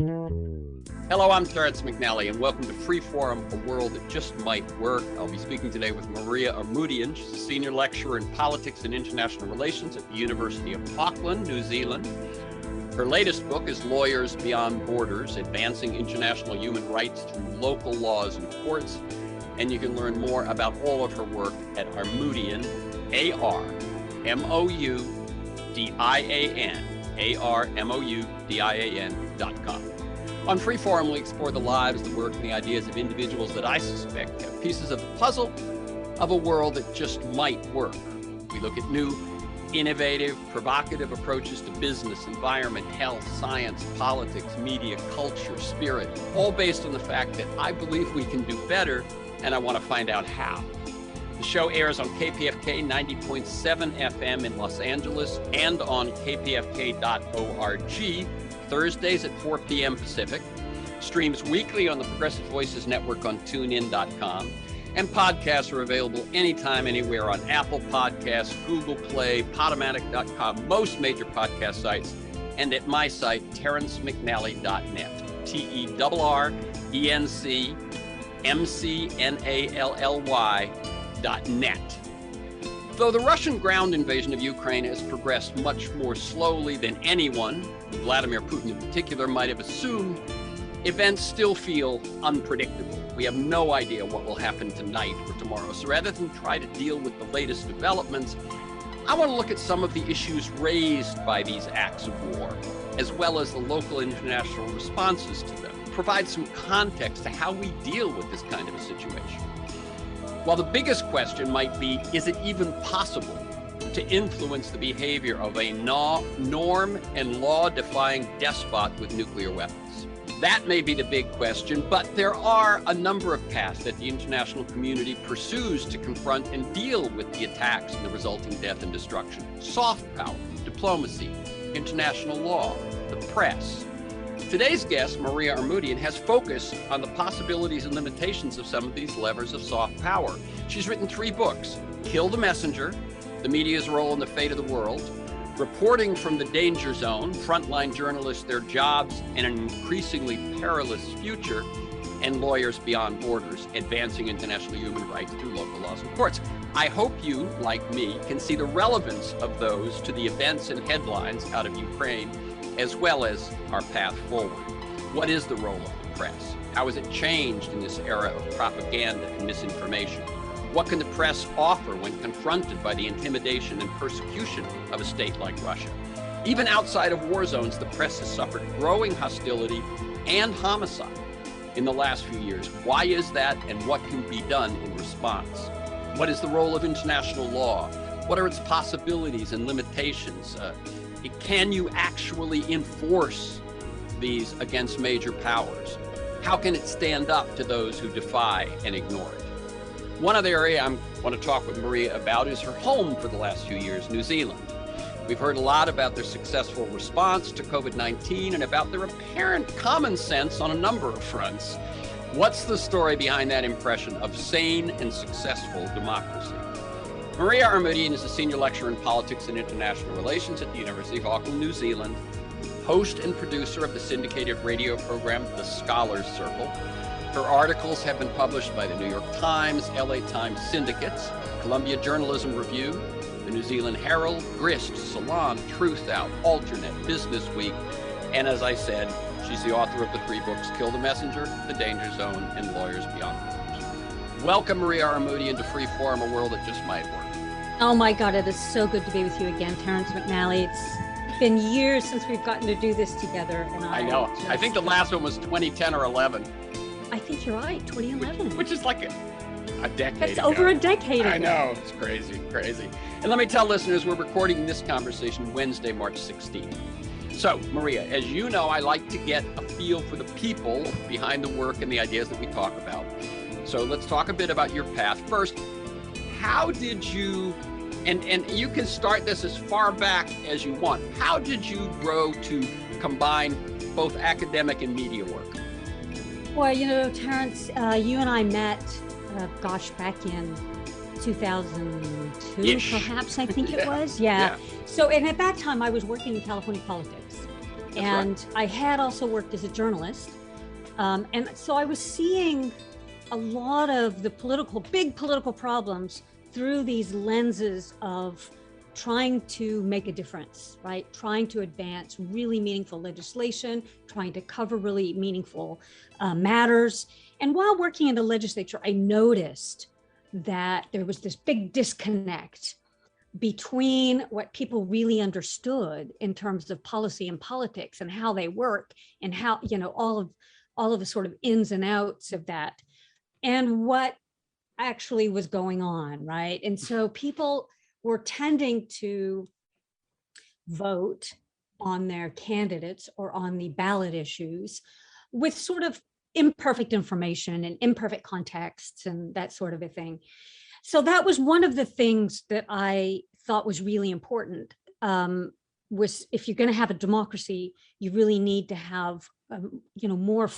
Hello, I'm Terrence McNally, and welcome to Freeform, a world that just might work. I'll be speaking today with Maria ARMOUDIAN. She's a senior lecturer in politics and international relations at the University of Auckland, New Zealand. Her latest book is Lawyers Beyond Borders, Advancing International Human Rights Through Local Laws and Courts. And you can learn more about all of her work at ARMOUDIAN, ARMOUDIAN.com. On Freeform, we explore the lives, the work, and the ideas of individuals that I suspect have pieces of the puzzle of a world that just might work. We look at new, innovative, provocative approaches to business, environment, health, science, politics, media, culture, spirit, all based on the fact that I believe we can do better, and I want to find out how. The show airs on KPFK 90.7 FM in Los Angeles and on kpfk.org, Thursdays at 4 p.m. Pacific, streams weekly on the Progressive Voices Network on TuneIn.com, and podcasts are available anytime, anywhere on Apple Podcasts, Google Play, Podomatic.com, most major podcast sites, and at my site, terrencemcnally.net, TERRENCEMCNALLY.net. Though the Russian ground invasion of Ukraine has progressed much more slowly than anyone, Vladimir Putin in particular, might have assumed, events still feel unpredictable. We have no idea what will happen tonight or tomorrow. So rather than try to deal with the latest developments, I want to look at some of the issues raised by these acts of war, as well as the local and international responses to them, provide some context to how we deal with this kind of a situation. While the biggest question might be, is it even possible to influence the behavior of a norm and law-defying despot with nuclear weapons? That may be the big question, but there are a number of paths that the international community pursues to confront and deal with the attacks and the resulting death and destruction. Soft power, diplomacy, international law, the press. Today's guest, Maria ARMOUDIAN, has focused on the possibilities and limitations of some of these levers of soft power. She's written 3 books: Kill the Messenger, The Media's Role in the Fate of the World, Reporting from the Danger Zone, Frontline Journalists, Their Jobs, and an Increasingly Perilous Future, and Lawyers Beyond Borders, Advancing International Human Rights Through Local Laws and Courts. I hope you, like me, can see the relevance of those to the events and headlines out of Ukraine, as well as our path forward. What is the role of the press? How has it changed in this era of propaganda and misinformation? What can the press offer when confronted by the intimidation and persecution of a state like Russia? Even outside of war zones, the press has suffered growing hostility and homicide in the last few years. Why is that, and what can be done in response? What is the role of international law? What are its possibilities and limitations? Can you actually enforce these against major powers? How can it stand up to those who defy and ignore it? One other area I want to talk with Maria about is her home for the last few years, New Zealand. We've heard a lot about their successful response to COVID-19 and about their apparent common sense on a number of fronts. What's the story behind that impression of sane and successful democracy? Maria ARMOUDIAN is a senior lecturer in politics and international relations at the University of Auckland, New Zealand, host and producer of the syndicated radio program, The Scholars Circle. Her articles have been published by the New York Times, LA Times Syndicates, Columbia Journalism Review, the New Zealand Herald, Grist, Salon, Truth Out, Alternate, Business Week, and as I said, she's the author of the 3 books, Kill the Messenger, The Danger Zone, and Lawyers Beyond Borders. Welcome, Maria ARMOUDIAN, to Freeform, a world that just might work. Oh my God, it is so good to be with you again, Terrence McNally. It's been years since we've gotten to do this together. And I know. I think the last one was 2010 or 11. I think you're right, 2011. Which is like a decade That's ago. over a decade ago. I know, it's crazy. And let me tell listeners, we're recording this conversation Wednesday, March 16th. So, Maria, as you know, I like to get a feel for the people behind the work and the ideas that we talk about. So let's talk a bit about your path. First, how did you, and you can start this as far back as you want, how did you grow to combine both academic and media work? Well, you know, Terrence, you and I met, back in 2002, perhaps, I think it was. Yeah. So, and at that time, I was working in California politics. And I had also worked as a journalist. And so I was seeing a lot of the big political problems through these lenses of trying to make a difference, right? Trying to advance really meaningful legislation, trying to cover really meaningful matters. And while working in the legislature, I noticed that there was this big disconnect between what people really understood in terms of policy and politics and how they work and how, all of the sort of ins and outs of that and what actually was going on, right? And so people were tending to vote on their candidates or on the ballot issues with sort of imperfect information and imperfect contexts and that sort of a thing. So that was one of the things that I thought was really important, was if you're going to have a democracy, you really need to have, more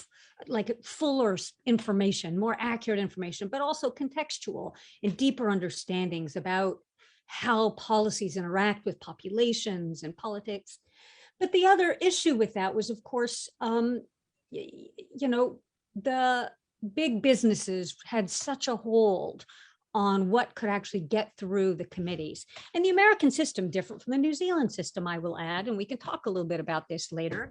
fuller information, more accurate information, but also contextual and deeper understandings about how policies interact with populations and politics. But the other issue with that was, of course, the big businesses had such a hold on what could actually get through the committees. And the American system, different from the New Zealand system, I will add, and we can talk a little bit about this later,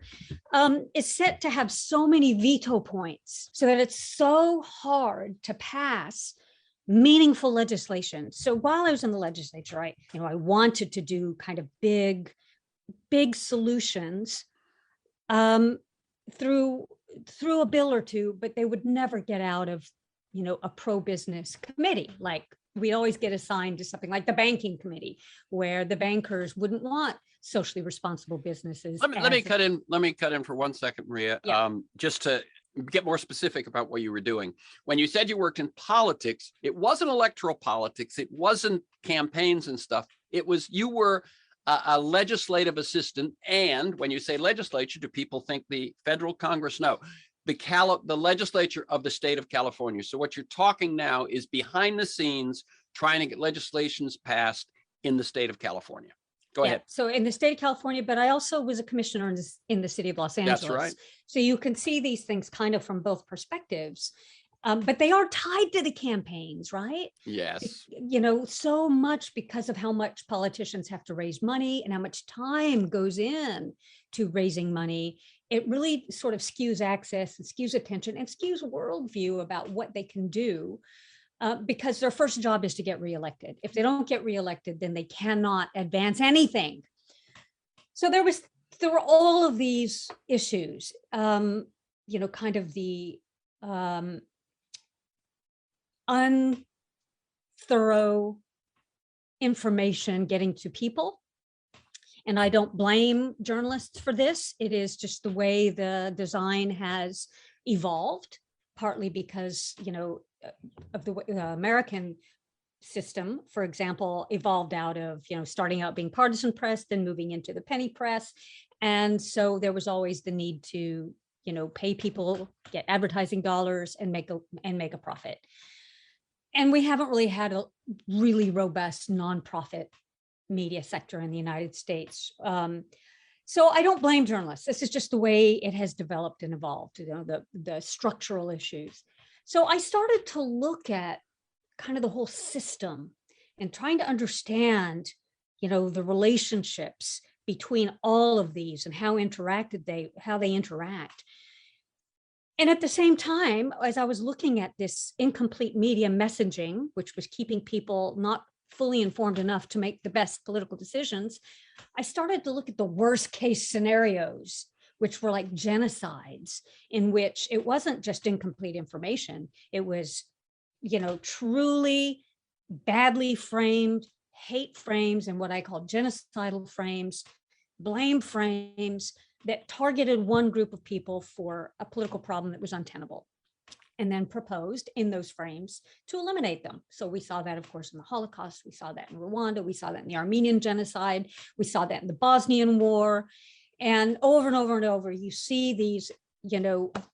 is set to have so many veto points so that it's so hard to pass meaningful legislation. So while I was in the legislature, I wanted to do kind of big solutions through a bill or two, but they would never get out of a pro-business committee. Like we always get assigned to something like the banking committee, where the bankers wouldn't want socially responsible businesses. Let me cut in for 1 second, Maria, Yeah. just to get more specific about what you were doing. When you said you worked in politics, it wasn't electoral politics. It wasn't campaigns and stuff. You were a legislative assistant. And when you say legislature, do people think the federal Congress? No. The legislature of the state of California. So what you're talking now is behind the scenes trying to get legislations passed in the state of California. Go ahead. So in the state of California, but I also was a commissioner in the city of Los Angeles. That's right. So you can see these things kind of from both perspectives, but they are tied to the campaigns, right? Yes. So much because of how much politicians have to raise money and how much time goes in to raising money. It really sort of skews access and skews attention and skews worldview about what they can do, because their first job is to get reelected. If they don't get reelected, then they cannot advance anything. So there were all of these issues, kind of the unthorough information getting to people. And I don't blame journalists for this. It is just the way the design has evolved, partly because, of the American system, for example, evolved out of, starting out being partisan press, then moving into the penny press. And so there was always the need to, pay people, get advertising dollars and make a profit. And we haven't really had a really robust nonprofit media sector in the United States. So I don't blame journalists. This is just the way it has developed and evolved, the structural issues. So I started to look at kind of the whole system and trying to understand, the relationships between all of these and how they interact. And at the same time, as I was looking at this incomplete media messaging, which was keeping people not fully informed enough to make the best political decisions, I started to look at the worst case scenarios, which were like genocides, in which it wasn't just incomplete information. It was, truly badly framed hate frames and what I call genocidal frames, blame frames that targeted one group of people for a political problem that was untenable, and then proposed in those frames to eliminate them. So we saw that, of course, in the Holocaust. We saw that in Rwanda. We saw that in the Armenian genocide. We saw that in the Bosnian War. And over and over and over, you see these,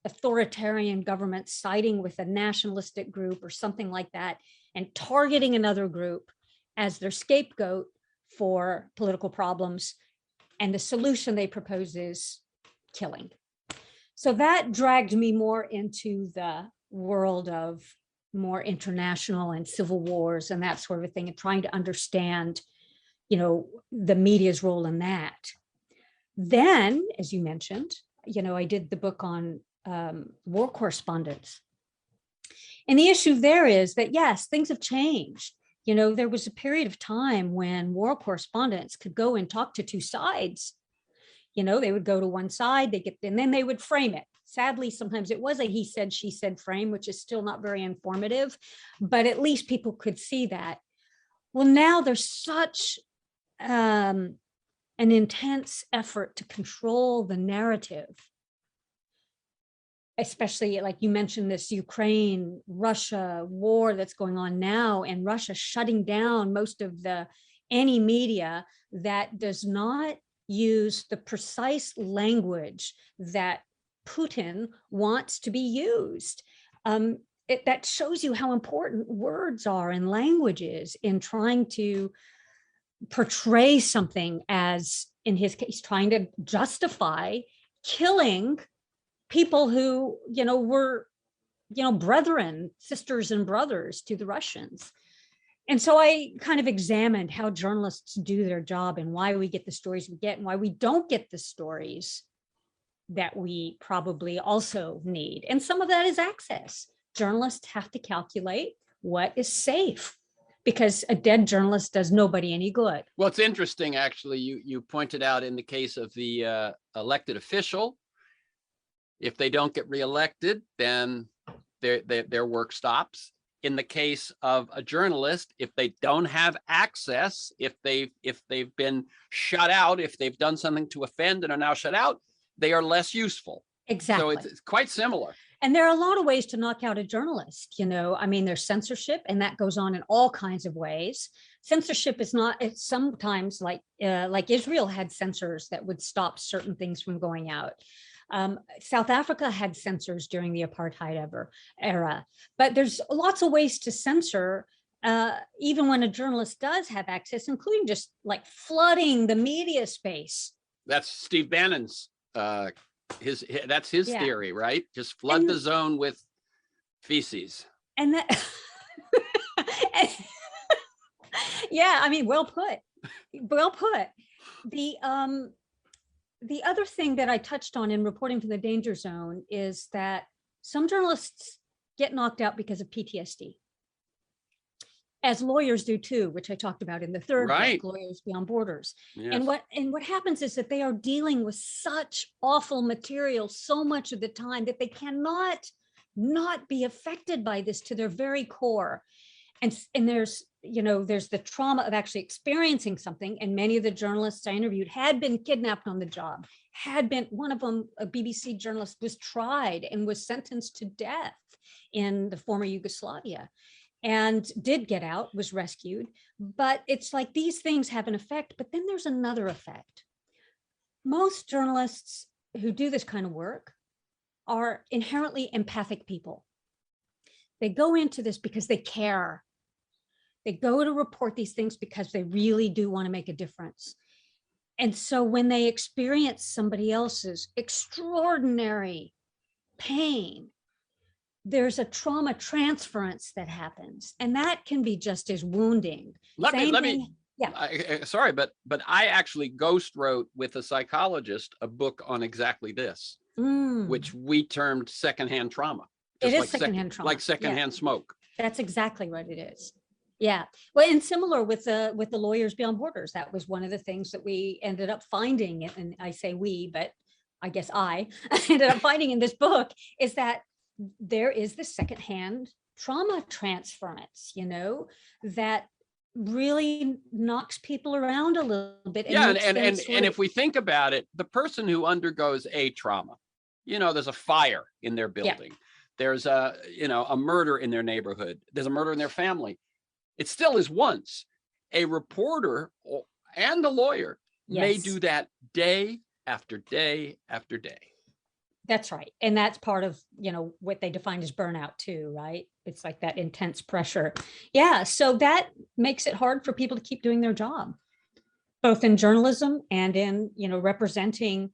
authoritarian governments siding with a nationalistic group or something like that, and targeting another group as their scapegoat for political problems. And the solution they propose is killing. So that dragged me more into the world of more international and civil wars and that sort of thing, and trying to understand, the media's role in that. Then, as you mentioned, I did the book on war correspondence. And the issue there is that, yes, things have changed. There was a period of time when war correspondents could go and talk to two sides. They would go to one side, and then they would frame it. Sadly, sometimes it was a he said, she said frame, which is still not very informative, but at least people could see that. Well, now there's such an intense effort to control the narrative, especially like you mentioned, this Ukraine-Russia war that's going on now, and Russia shutting down most of any media that does not use the precise language that Putin wants to be used. That shows you how important words are and language is in trying to portray something, as in his case, trying to justify killing people who, were, brethren, sisters and brothers to the Russians. And so I kind of examined how journalists do their job and why we get the stories we get and why we don't get the stories that we probably also need. And some of that is access. Journalists have to calculate what is safe, because a dead journalist does nobody any good. Well, it's interesting, actually, you pointed out in the case of the elected official, if they don't get reelected, then their work stops. In the case of a journalist, if they don't have access, if they've been shut out, if they've done something to offend and are now shut out, they are less useful. Exactly. So it's quite similar. And there are a lot of ways to knock out a journalist. There's censorship, and that goes on in all kinds of ways. Censorship is not, it's sometimes like Israel had censors that would stop certain things from going out. South Africa had censors during the apartheid era, but there's lots of ways to censor, even when a journalist does have access, including just like flooding the media space. That's Steve Bannon's, that's his theory, right? Just flood the zone with feces. And that, yeah, well put, well put. The other thing that I touched on in reporting from the danger zone is that some journalists get knocked out because of PTSD, as lawyers do too, which I talked about in the third book, Lawyers Beyond Borders. Yes. And what happens is that they are dealing with such awful material so much of the time that they cannot not be affected by this to their very core. And there's the trauma of actually experiencing something. And many of the journalists I interviewed had been kidnapped on the job, one of them, a BBC journalist, was tried and was sentenced to death in the former Yugoslavia and did get out, was rescued. But it's like these things have an effect, but then there's another effect. Most journalists who do this kind of work are inherently empathic people. They go into this because they care. They go to report these things because they really do want to make a difference. And so when they experience somebody else's extraordinary pain, there's a trauma transference that happens, and that can be just as wounding. Sorry, but I actually ghost wrote with a psychologist a book on exactly this, which we termed secondhand trauma. It is secondhand trauma, like secondhand smoke. That's exactly what it is. Yeah. Well, and similar with the Lawyers Beyond Borders, that was one of the things that we ended up finding, and I say we, but I guess I ended up finding in this book, is that there is the secondhand trauma transference, that really knocks people around a little bit. And if we think about it, the person who undergoes a trauma, there's a fire in their building. Yeah. There's a murder in their neighborhood. There's a murder in their family. It still is once. A reporter and a lawyer may do that day after day after day. That's right. And that's part of, what they define as burnout too, right? It's like that intense pressure. Yeah. So that makes it hard for people to keep doing their job, both in journalism and in, representing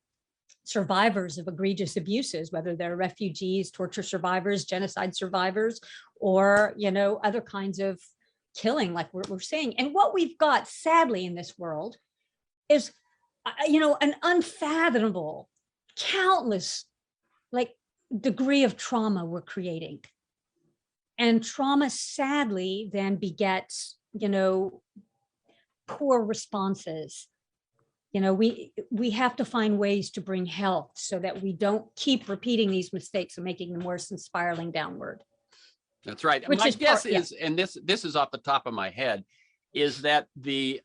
survivors of egregious abuses, whether they're refugees, torture survivors, genocide survivors, or, other kinds of killing like we're seeing. And what we've got, sadly, in this world is, an unfathomable, countless, degree of trauma we're creating. And trauma, sadly, then begets, poor responses. We have to find ways to bring health so that we don't keep repeating these mistakes and making them worse and spiraling downward. That's right. My guess is, and this is off the top of my head, is that the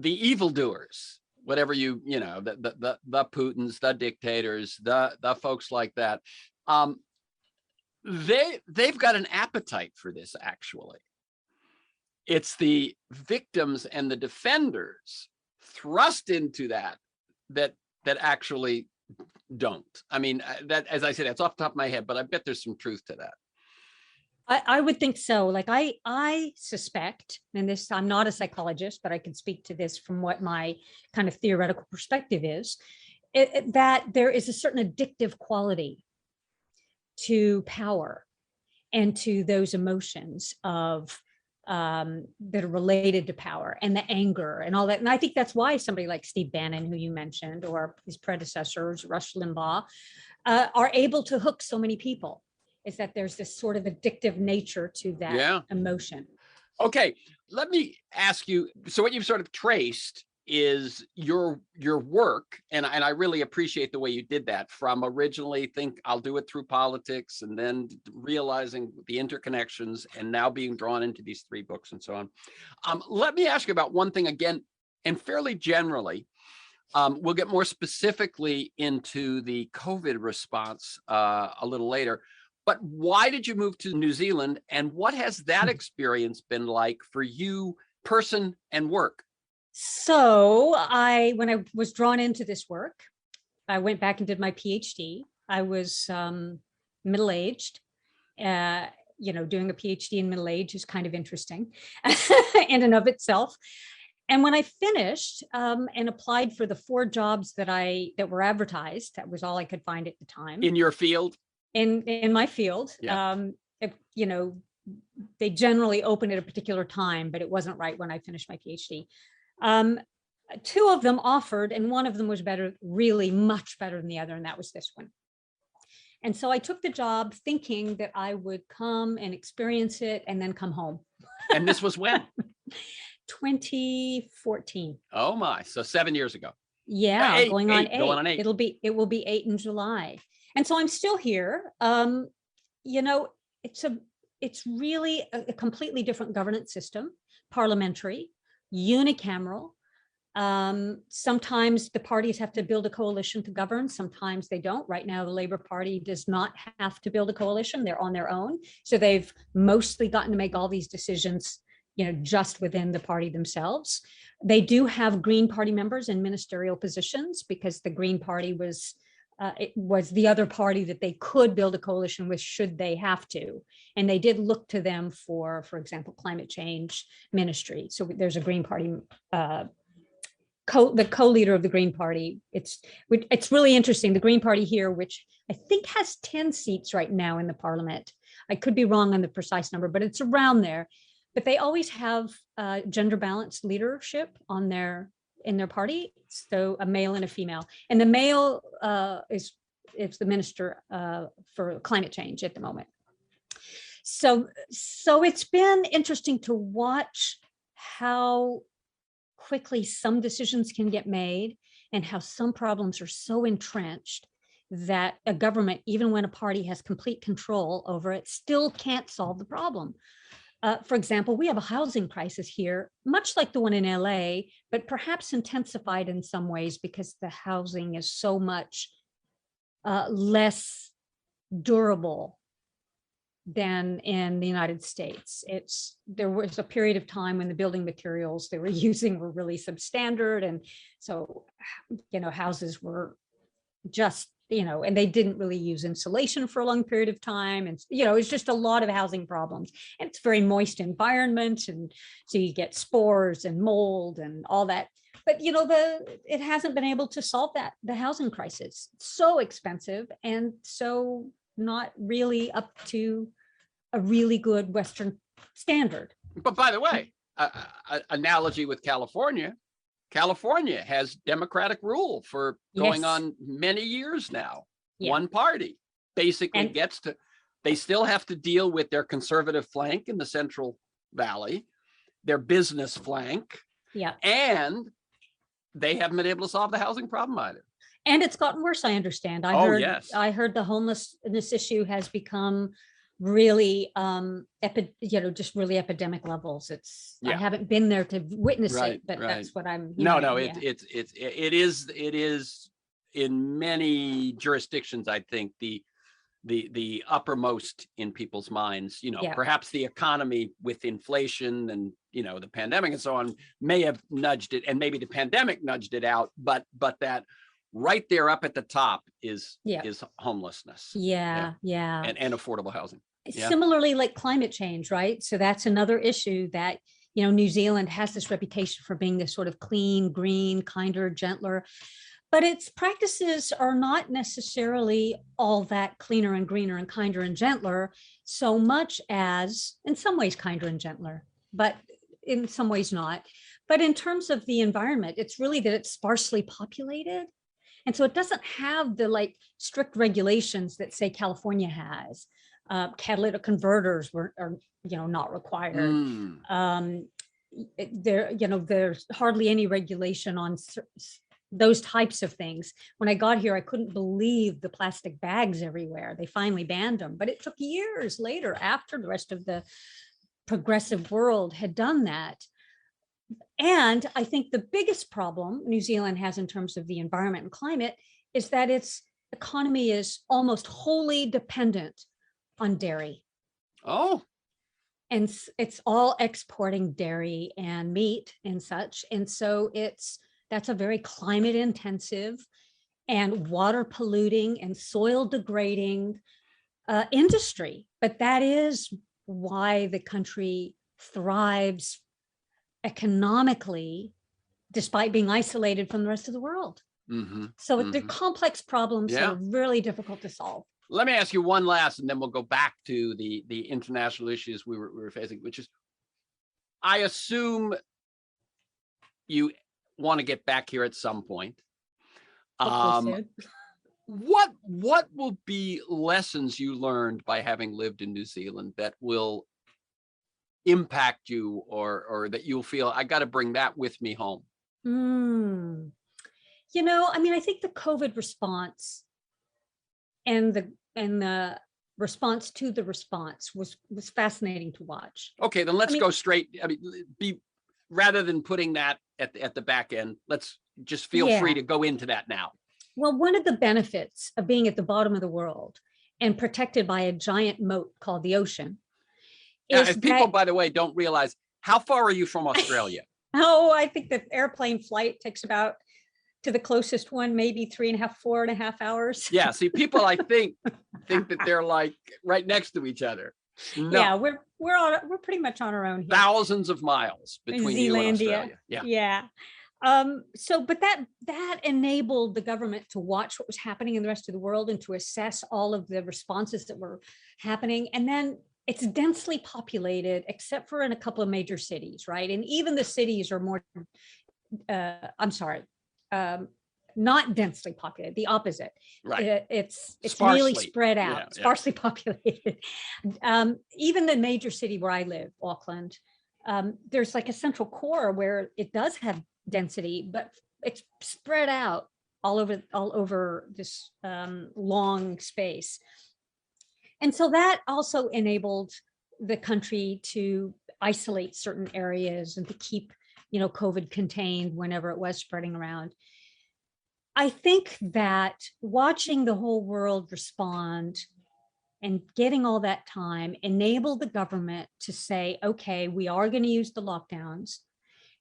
evildoers, whatever the Putins, the dictators, the folks like that, they've got an appetite for this. Actually, it's the victims and the defenders thrust into that actually don't. I mean, that, as I said, that's off the top of my head, but I bet there's some truth to that. I would think so. I suspect, and this, I'm not a psychologist, but I can speak to this from what my kind of theoretical perspective is, that there is a certain addictive quality to power and to those emotions of that are related to power and the anger and all that. And I think that's why somebody like Steve Bannon, who you mentioned, or his predecessors, Rush Limbaugh, are able to hook so many people, is that there's this sort of addictive nature to that emotion. Okay, let me ask you, so what you've sort of traced is your work, and I really appreciate the way you did that, from originally think I'll do it through politics, and then realizing the interconnections, and now being drawn into these 3 books and so on. Let me ask you about one thing again, and fairly generally. We'll get more specifically into the COVID response a little later. But why did you move to New Zealand, and what has that experience been like for you, person and work? So when I was drawn into this work, I went back and did my PhD. I was middle-aged. Doing a PhD in middle age is kind of interesting in and of itself. And when I finished and applied for the 4 jobs that were advertised, that was all I could find at the time. In your field? In my field. They generally open at a particular time, but it wasn't right when I finished my PhD. 2 of them offered, and one of them was better, really much better than the other, and that was this one. And so I took the job thinking that I would come and experience it and then come home. And this was when? 2014. Oh my, so 7 years ago. Yeah, going on 8. Going on 8. It will be 8 in July. And so I'm still here. It's really a completely different governance system, parliamentary, unicameral. Sometimes the parties have to build a coalition to govern. Sometimes they don't. Right now, the Labour Party does not have to build a coalition. They're on their own. So they've mostly gotten to make all these decisions, just within the party themselves. They do have Green Party members in ministerial positions, because the Green Party was the other party that they could build a coalition with should they have to. And they did look to them for example, climate change ministry. So there's a Green Party, the co-leader of the Green Party. It's really interesting. The Green Party here, which I think has 10 seats right now in the parliament. I could be wrong on the precise number, but it's around there. But they always have gender balanced leadership in their party, so a male and a female, and the male is the minister for climate change at the moment. So it's been interesting to watch how quickly some decisions can get made, and how some problems are so entrenched that a government, even when a party has complete control over it, still can't solve the problem. For example, we have a housing crisis here, much like the one in LA, but perhaps intensified in some ways because the housing is so much less durable than in the United States. There was a period of time when the building materials they were using were really substandard. And so, houses were just, and they didn't really use insulation for a long period of time. And, it's just a lot of housing problems. And it's a very moist environment. And so you get spores and mold and all that but it hasn't been able to solve the housing crisis. It's so expensive and so not really up to a really good Western standard. But by the way, analogy with California. California has democratic rule for going on many years now. Yeah. One party basically they still have to deal with their conservative flank in the Central Valley, their business flank, and they haven't been able to solve the housing problem either. And it's gotten worse, I understand. I heard the homelessness issue has become really, just really epidemic levels. I haven't been there to witness it, but that's what I'm hearing. It is in many jurisdictions, I think, the uppermost in people's minds, perhaps the economy with inflation and, the pandemic and so on may have nudged it, and maybe the pandemic nudged it out, but that right there up at the top is homelessness. And affordable housing. Similarly, like climate change, right? So that's another issue that, New Zealand has this reputation for being this sort of clean, green, kinder, gentler, but its practices are not necessarily all that cleaner and greener and kinder and gentler, so much as, in some ways, kinder and gentler, but in some ways not. But in terms of the environment, it's really that it's sparsely populated. And so it doesn't have the strict regulations that, say, California has. Catalytic converters are not required. There's hardly any regulation on those types of things. When I got here, I couldn't believe the plastic bags everywhere. They finally banned them, but it took years later, after the rest of the progressive world had done that. And I think the biggest problem New Zealand has in terms of the environment and climate is that its economy is almost wholly dependent on dairy. And it's all exporting dairy and meat and such. And so that's a very climate intensive and water polluting and soil degrading industry. But that is why the country thrives economically, despite being isolated from the rest of the world. So they're complex problems that are really difficult to solve. Let me ask you one last, and then we'll go back to the international issues we were facing, which is, I assume you want to get back here at some point. What will be lessons you learned by having lived in New Zealand that will impact you, or that you'll feel, I got to bring that with me home? I think the COVID response and the response to the response was fascinating to watch. Okay, then let's go straight. Rather than putting that at the back end, let's just feel free to go into that now. Well, one of the benefits of being at the bottom of the world and protected by a giant moat called the ocean is if people, by the way, don't realize, how far are you from Australia? I think the airplane flight takes about, to the closest one, maybe 4.5 hours. Yeah, see, people, I think that they're like right next to each other. No. Yeah, we're pretty much on our own here. Thousands of miles between you and Australia. Yeah. But that enabled the government to watch what was happening in the rest of the world and to assess all of the responses that were happening. And then it's densely populated, except for in a couple of major cities, right? And even the cities are more, not densely populated, the opposite. Right. It's really spread out, sparsely populated. Even the major city where I live, Auckland, there's like a central core where it does have density, but it's spread out all over this long space. And so that also enabled the country to isolate certain areas and to keep, COVID contained whenever it was spreading around. I think that watching the whole world respond and getting all that time enabled the government to say, okay, we are going to use the lockdowns.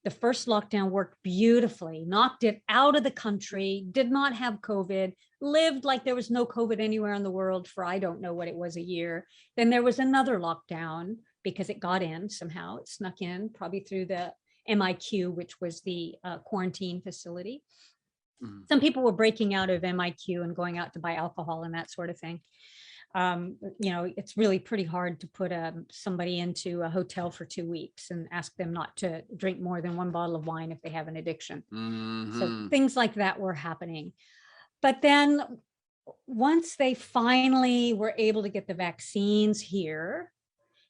The first lockdown worked beautifully, knocked it out of the country, did not have COVID, lived like there was no COVID anywhere in the world for, I don't know what it was, a year. Then there was another lockdown because it got in somehow, it snuck in probably through the MIQ, which was the quarantine facility. Mhm. Some people were breaking out of MIQ and going out to buy alcohol and that sort of thing. It's really pretty hard to put somebody into a hotel for 2 weeks and ask them not to drink more than 1 bottle of wine if they have an addiction. So things like that were happening. But then once they finally were able to get the vaccines here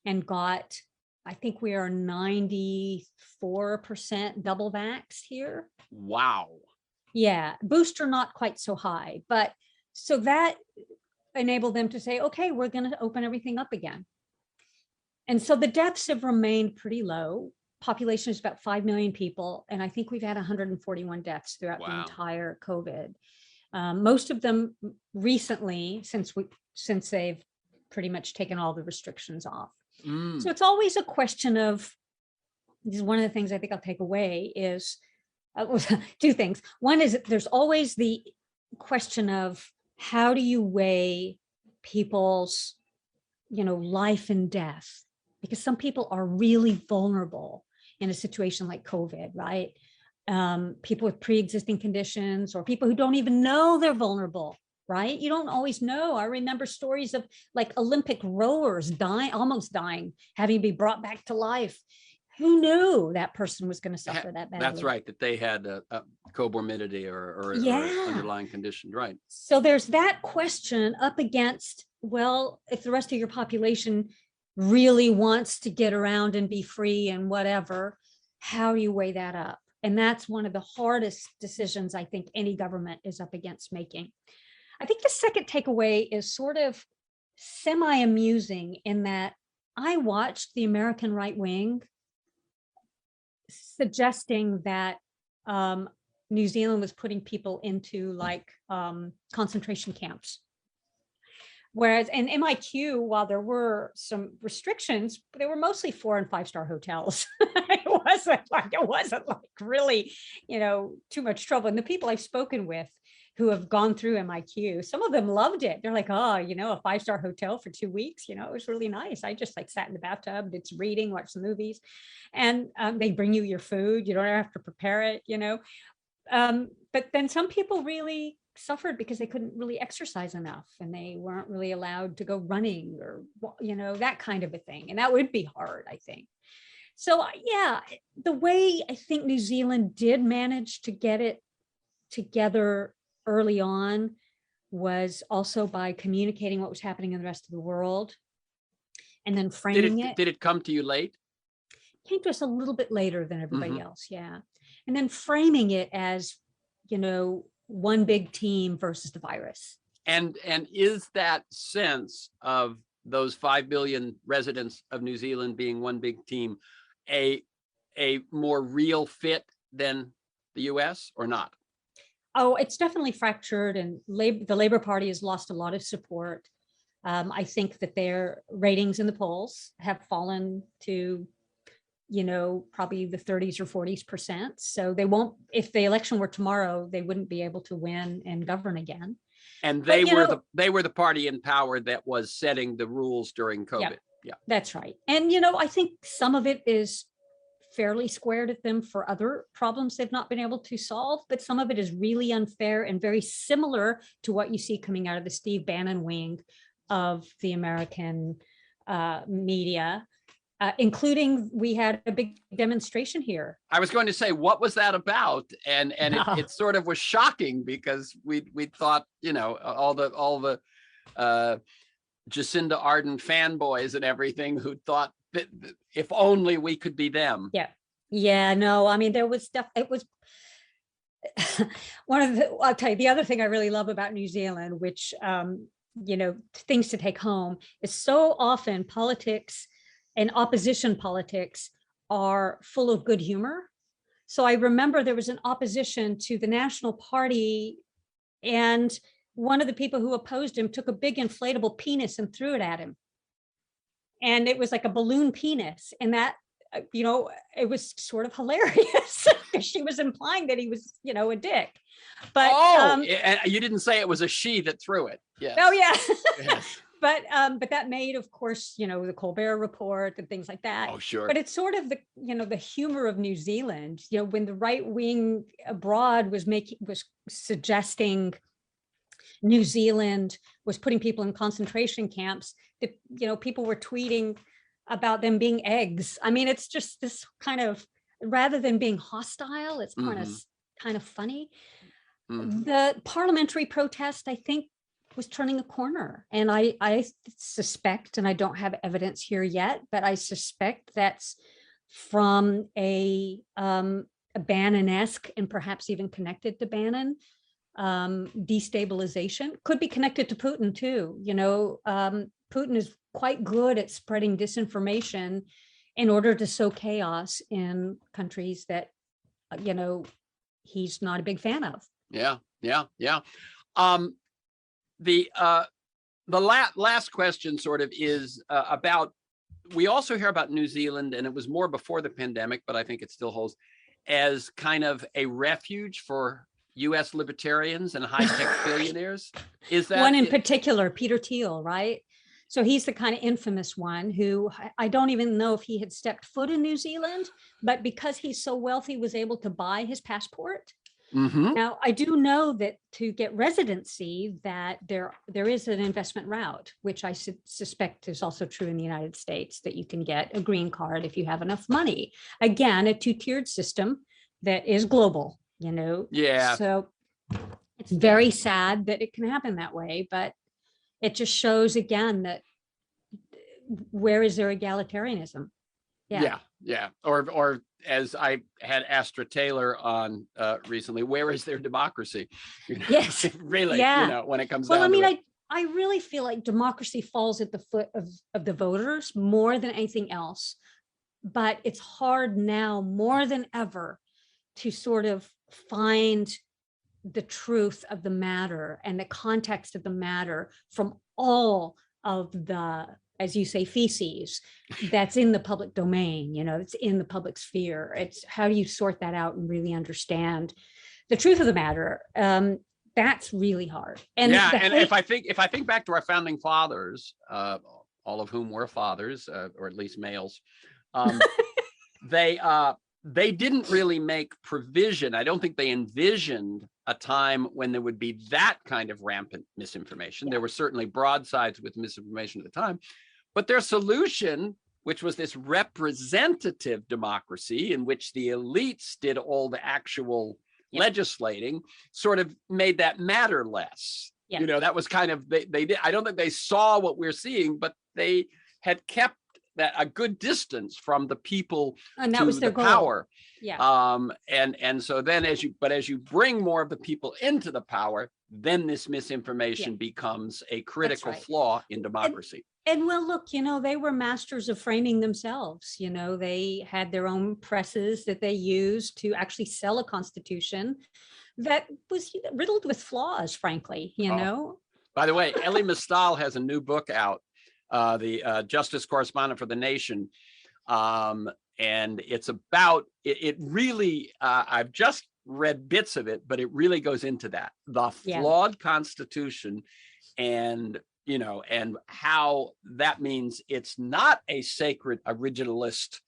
and got, I think we are 94% double vaxxed here. Wow. Yeah, booster not quite so high, but so that enabled them to say, okay, we're going to open everything up again. And so the deaths have remained pretty low. Population is about 5 million people. And I think we've had 141 deaths throughout the entire COVID. Most of them recently, since they've pretty much taken all the restrictions off. So it's always a question of, this is one of the things I think I'll take away is 2 things. One is there's always the question of how do you weigh people's, life and death? Because some people are really vulnerable in a situation like COVID, right? People with pre-existing conditions or people who don't even know they're vulnerable, right? You don't always know. I remember stories of like Olympic rowers almost dying, having to be brought back to life. Who knew that person was going to suffer that badly? That's right, that they had a comorbidity or underlying condition, right? So there's that question up against, well, if the rest of your population really wants to get around and be free and whatever, how do you weigh that up? And that's one of the hardest decisions I think any government is up against making. I think the second takeaway is sort of semi-amusing in that I watched the American right wing suggesting that New Zealand was putting people into like concentration camps. Whereas in MIQ, while there were some restrictions, they were mostly 4- and 5-star hotels. It wasn't like really, too much trouble. And the people I've spoken with who have gone through MIQ, some of them loved it. They're like, oh, a 5-star hotel for 2 weeks, it was really nice. I just like sat in the bathtub, did some reading, watched some movies, and they bring you your food. You don't have to prepare it, But then some people really suffered because they couldn't really exercise enough and they weren't really allowed to go running or, that kind of a thing. And that would be hard, I think. So yeah, the way I think New Zealand did manage to get it together early on was also by communicating what was happening in the rest of the world and then framing it. Did it come to you late? It came to us a little bit later than everybody else, yeah. And then framing it as, one big team versus the virus. And is that sense of those 5 billion residents of New Zealand being one big team a more real fit than the US or not? Oh, it's definitely fractured, and the Labour Party has lost a lot of support. I think that their ratings in the polls have fallen to, probably the 30s or 40%. So they won't, if the election were tomorrow, they wouldn't be able to win and govern again. And they were the party in power that was setting the rules during COVID. Yeah, that's right. And, I think some of it is fairly squared at them for other problems they've not been able to solve, but some of it is really unfair and very similar to what you see coming out of the Steve Bannon wing of the American media, including we had a big demonstration here. I was going to say, what was that about? And it sort of was shocking because we thought, all the Jacinda Ardern fanboys and everything who thought that if only we could be them. Yeah, no, I mean, there was stuff, it was I'll tell you, the other thing I really love about New Zealand, which, things to take home, is so often politics and opposition politics are full of good humor. So I remember there was an opposition to the National Party, and one of the people who opposed him took a big inflatable penis and threw it at him. And it was like a balloon penis. And that, it was sort of hilarious because she was implying that he was, a dick. But and you didn't say it was a she that threw it. Yes. Oh, yeah. Yes. but that made, of course, the Colbert Report and things like that. Oh, sure. But it's sort of the humor of New Zealand. When the right wing abroad was suggesting New Zealand was putting people in concentration camps, that people were tweeting about them being eggs. I mean, it's just this kind of, rather than being hostile, it's kind of funny. The parliamentary protest, I think, was turning a corner, and I suspect, and I don't have evidence here yet, but I suspect that's from a Bannon-esque, and perhaps even connected to Bannon, destabilization. Could be connected to Putin too. Putin is quite good at spreading disinformation in order to sow chaos in countries that he's not a big fan of. Yeah. The last question sort of is about, we also hear about New Zealand, and it was more before the pandemic, but I think it still holds as kind of a refuge for US libertarians and high-tech billionaires. Is that one in particular, Peter Thiel, right? So he's the kind of infamous one who, I don't even know if he had stepped foot in New Zealand, but because he's so wealthy, was able to buy his passport. Now, I do know that to get residency, that there is an investment route, which I suspect is also true in the United States, that you can get a green card if you have enough money. Again, a two-tiered system that is global, Yeah. So it's very sad that it can happen that way, but it just shows again that where is their egalitarianism? Yeah. Or as I had Astra Taylor on recently, where is their democracy? Yes, really. Yeah. When it comes down to it. I really feel like democracy falls at the foot of the voters more than anything else. But it's hard now more than ever to sort of find the truth of the matter and the context of the matter from all of the, as you say, feces that's in the public domain, it's in the public sphere. It's how do you sort that out and really understand the truth of the matter? That's really hard. And if I think back to our founding fathers, all of whom were fathers, or at least males, they didn't really make provision. I don't think they envisioned a time when there would be that kind of rampant misinformation. Yeah. There were certainly broadsides with misinformation at the time, but their solution, which was this representative democracy in which the elites did all the actual legislating, sort of made that matter less. Yeah. That was kind of, they did. I don't think they saw what we're seeing, but they had kept that a good distance from the people, and that was their power. Yeah. And so then as you bring more of the people into the power, then this misinformation becomes a critical flaw in democracy. And well, look, they were masters of framing themselves. They had their own presses that they used to actually sell a constitution that was riddled with flaws, frankly, By the way, Elie Mystal has a new book out, the Justice Correspondent for The Nation. And it's about, it really, I've just read bits of it, but it really goes into that, the flawed Constitution, and and how that means it's not a sacred originalist,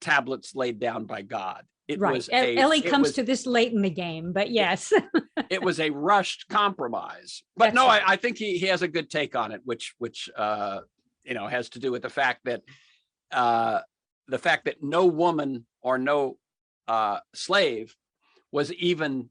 tablets laid down by God. It was Elie comes to this late in the game, but yes. It was a rushed compromise. But I think he has a good take on it, which has to do with the fact that no woman or no slave was even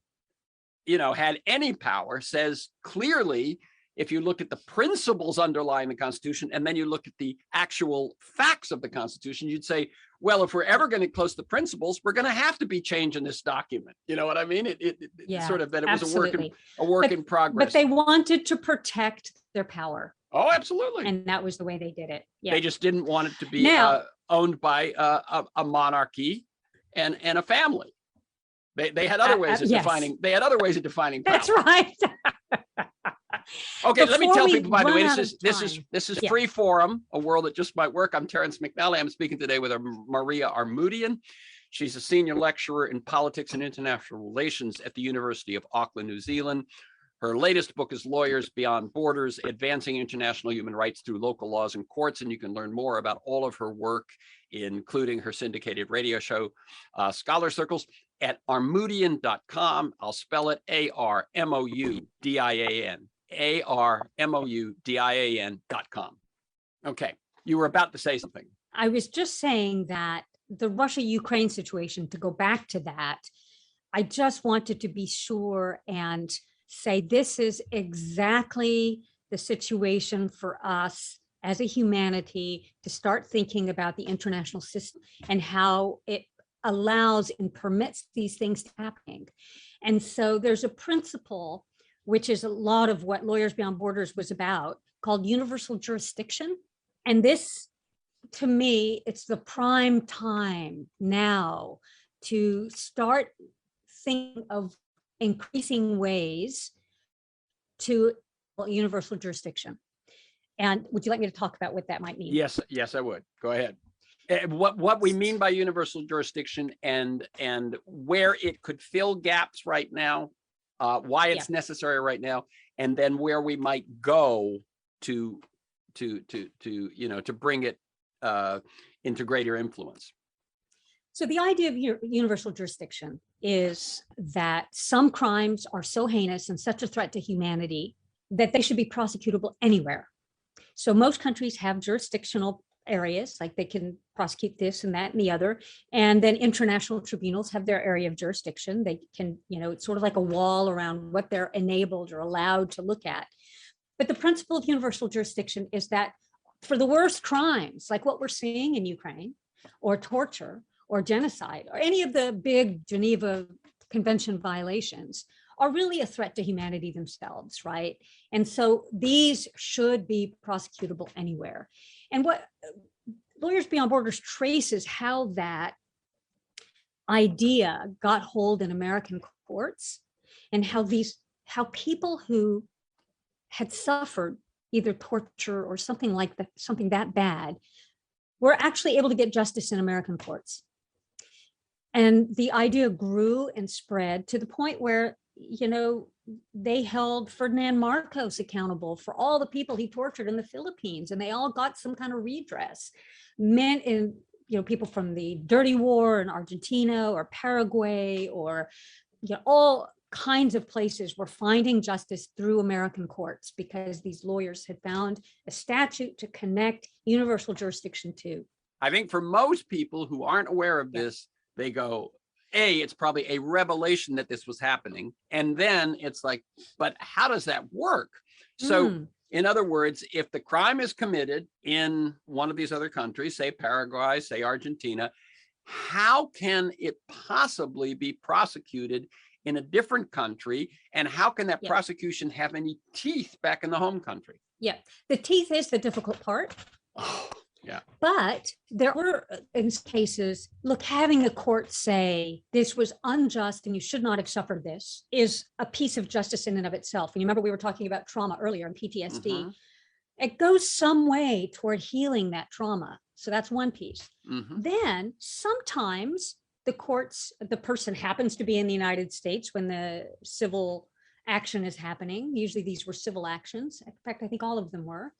had any power, says clearly, if you look at the principles underlying the Constitution and then you look at the actual facts of the Constitution, you'd say, well, if we're ever going to get close to the principles, we're going to have to be changing this document. You know what I mean? It sort of that it was a work in progress. But they wanted to protect their power. Oh, absolutely. And that was the way they did it. Yeah. They just didn't want it to be owned by a monarchy and a family. They had other ways of defining. They had other ways of defining power. That's right. Okay, let me tell people, by the way, this is Free Forum, a world that just might work. I'm Terrence McNally. I'm speaking today with Maria Armoudian. She's a senior lecturer in politics and international relations at the University of Auckland, New Zealand. Her latest book is Lawyers Beyond Borders, Advancing International Human Rights Through Local Laws and Courts. And you can learn more about all of her work, including her syndicated radio show, Scholar Circles, at ARMOUDIAN.com. I'll spell it ARMOUDIAN, ARMOUDIAN.com. Okay, you were about to say something. I was just saying that the Russia-Ukraine situation, to go back to that, I just wanted to be sure and say this is exactly the situation for us as a humanity to start thinking about the international system and how it allows and permits these things to happen. And so there's a principle, which is a lot of what Lawyers Beyond Borders was about, called universal jurisdiction. And this, to me, it's the prime time now to start thinking of increasing ways to universal jurisdiction. And would you like me to talk about what that might mean? Yes, I would. Go ahead. What we mean by universal jurisdiction and where it could fill gaps right now, why it's necessary right now, and then where we might go to bring it into greater influence. So the idea of universal jurisdiction is that some crimes are so heinous and such a threat to humanity that they should be prosecutable anywhere. So most countries have jurisdictional areas, like they can prosecute this and that and the other. And then international tribunals have their area of jurisdiction. They can, it's sort of like a wall around what they're enabled or allowed to look at. But the principle of universal jurisdiction is that for the worst crimes, like what we're seeing in Ukraine, or torture, or genocide, or any of the big Geneva Convention violations, are really a threat to humanity themselves, right? And so these should be prosecutable anywhere. And what Lawyers Beyond Borders traces how that idea got hold in American courts, and how people who had suffered either torture or something like that, something that bad, were actually able to get justice in American courts. And the idea grew and spread to the point where, they held Ferdinand Marcos accountable for all the people he tortured in the Philippines, and they all got some kind of redress. Men in, people from the dirty war in Argentina or Paraguay, or all kinds of places were finding justice through American courts because these lawyers had found a statute to connect universal jurisdiction to. I think for most people who aren't aware of this, they go, it's probably a revelation that this was happening. And then it's like, but how does that work? So in other words, if the crime is committed in one of these other countries, say Paraguay, say Argentina, how can it possibly be prosecuted in a different country? And how can that prosecution have any teeth back in the home country? Yeah, the teeth is the difficult part. Yeah. But there were in cases, look, having the court say this was unjust and you should not have suffered this is a piece of justice in and of itself. And you remember we were talking about trauma earlier and PTSD. It goes some way toward healing that trauma. So that's one piece. Then sometimes the person happens to be in the United States when the civil action is happening. Usually these were civil actions. In fact, I think all of them were,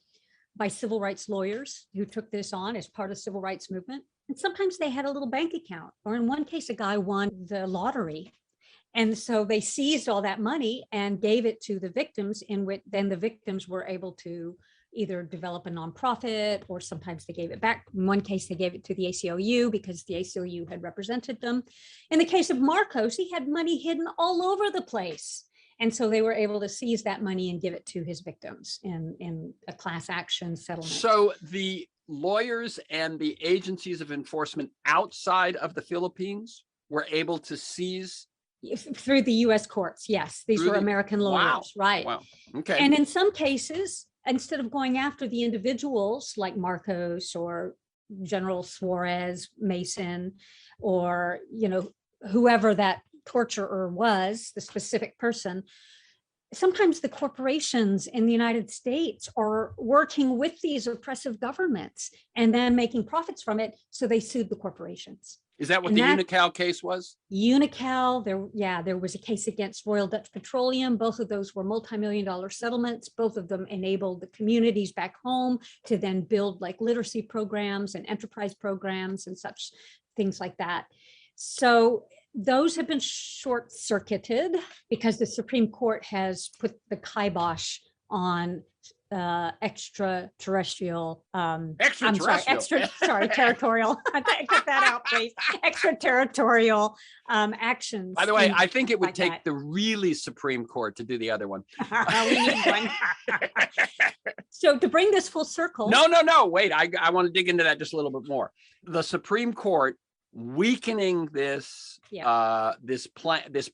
by civil rights lawyers who took this on as part of the civil rights movement. And sometimes they had a little bank account, or in one case, a guy won the lottery. And so they seized all that money and gave it to the victims, in which then the victims were able to either develop a nonprofit, or sometimes they gave it back. In one case, they gave it to the ACLU because the ACLU had represented them. In the case of Marcos, he had money hidden all over the place. And so they were able to seize that money and give it to his victims in a class action settlement. So the lawyers and the agencies of enforcement outside of the Philippines were able to seize? Through the US courts, yes. These were American lawyers, right? Wow, okay. And in some cases, instead of going after the individuals like Marcos or General Suarez Mason, or, whoever that torturer was, the specific person, sometimes the corporations in the United States are working with these oppressive governments and then making profits from it. So they sued the corporations. Is that what And the that- Unical case was? Unical, there was a case against Royal Dutch Petroleum. Both of those were multi-million-dollar settlements. Both of them enabled the communities back home to then build like literacy programs and enterprise programs and such things like that. So those have been short-circuited because the Supreme Court has put the kibosh on extraterrestrial. Territorial. Cut that out, please. Extraterritorial actions. By the way, I think it would like take that. the really Supreme Court to do the other one. We need one. So to bring this full circle. No. Wait, I want to dig into that just a little bit more. The Supreme Court weakening this this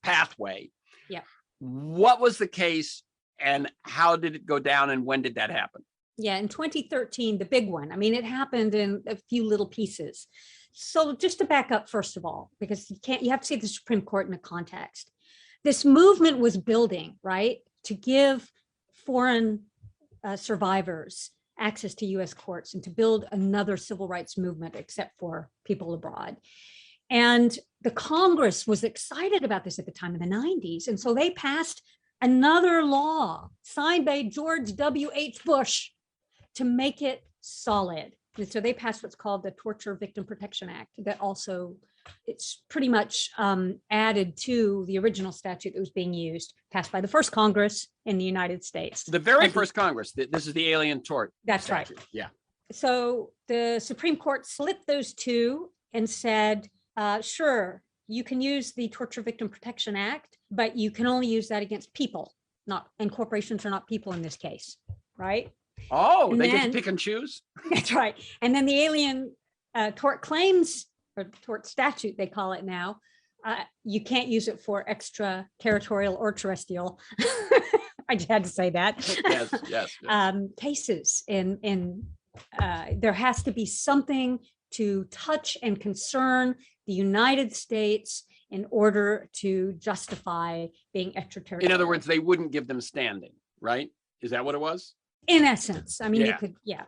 pathway. Yeah. What was the case and how did it go down and when did that happen? Yeah, in 2013, the big one. I mean, it happened in a few little pieces. So just to back up, first of all, because you have to see the Supreme Court in a context. This movement was building, right, to give foreign survivors access to US courts and to build another civil rights movement, except for people abroad. And the Congress was excited about this at the time in the 90s. And so they passed another law signed by George W.H. Bush to make it solid. And so they passed what's called the Torture Victim Protection Act that also, it's pretty much added to the original statute that was being used, passed by the first Congress in the United States. The very first Congress. This is the Alien Tort. That's statute. right. Yeah. So the Supreme Court slipped those two and said, sure, you can use the Torture Victim Protection Act, but you can only use that against people, and corporations are not people in this case, right? Oh, And they get then- to pick and choose? That's right. And then the Alien Tort Claims, or tort statute, they call it now, you can't use it for extraterritorial or terrestrial. I just had to say that. Yes. Cases there has to be something to touch and concern the United States in order to justify being extraterritorial. In other words, they wouldn't give them standing, right? Is that what it was? In essence, I mean, Yeah. you could, Yeah.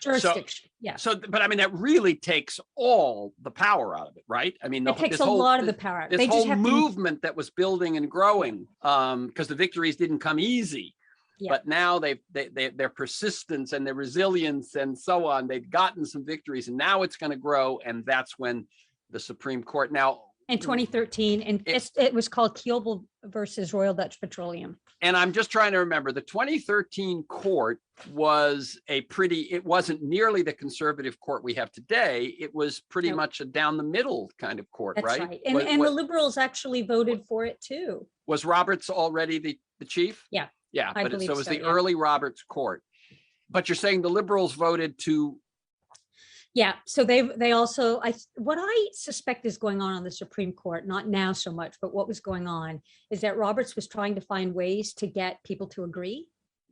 jurisdiction, So, but I mean, that really takes all the power out of it, right? I mean, It takes a lot of the power out. This They just whole have to- movement that was building and growing, because the victories didn't come easy. Yeah. But now their persistence and their resilience and so on, they've gotten some victories, and now it's going to grow, and that's when the Supreme Court now. in 2013, and it was called Kiobel versus Royal Dutch Petroleum. And I'm just trying to remember, the 2013 court was it wasn't nearly the conservative court we have today. It was pretty Nope. much a down the middle kind of court, That's right? right. And the liberals actually voted for it too. Was Roberts already the chief? Yeah. Yeah, I but believe so it was so, the yeah. early Roberts court. But you're saying the liberals voted to. Yeah, so they also, what I suspect is going on the Supreme Court, not now so much, but what was going on is that Roberts was trying to find ways to get people to agree.